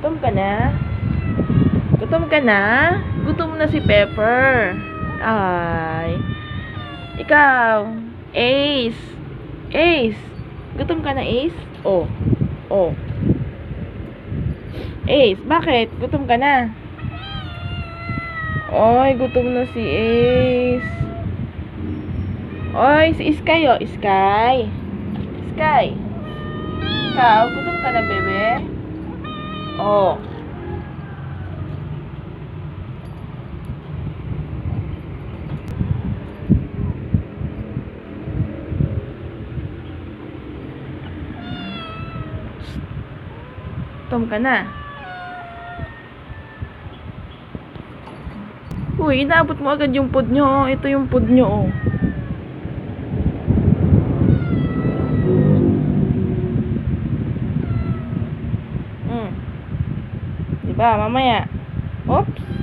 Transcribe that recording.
Gutom ka na? Gutom ka na? Gutom na si Pepper. Ay. Ikaw. Ace. Ace. Gutom ka na, Ace? Oh. Oh. Ace, bakit? Gutom ka na? Oy, gutom na si Ace. Oy, si Sky, oh. Sky. Sky. Ikaw, gutom ka na, bebe? Oh. Gutom ka na? Uy, inaabot mo agad yung food nyo. Ito yung food nyo, oh. Diba, mamaya. Oops.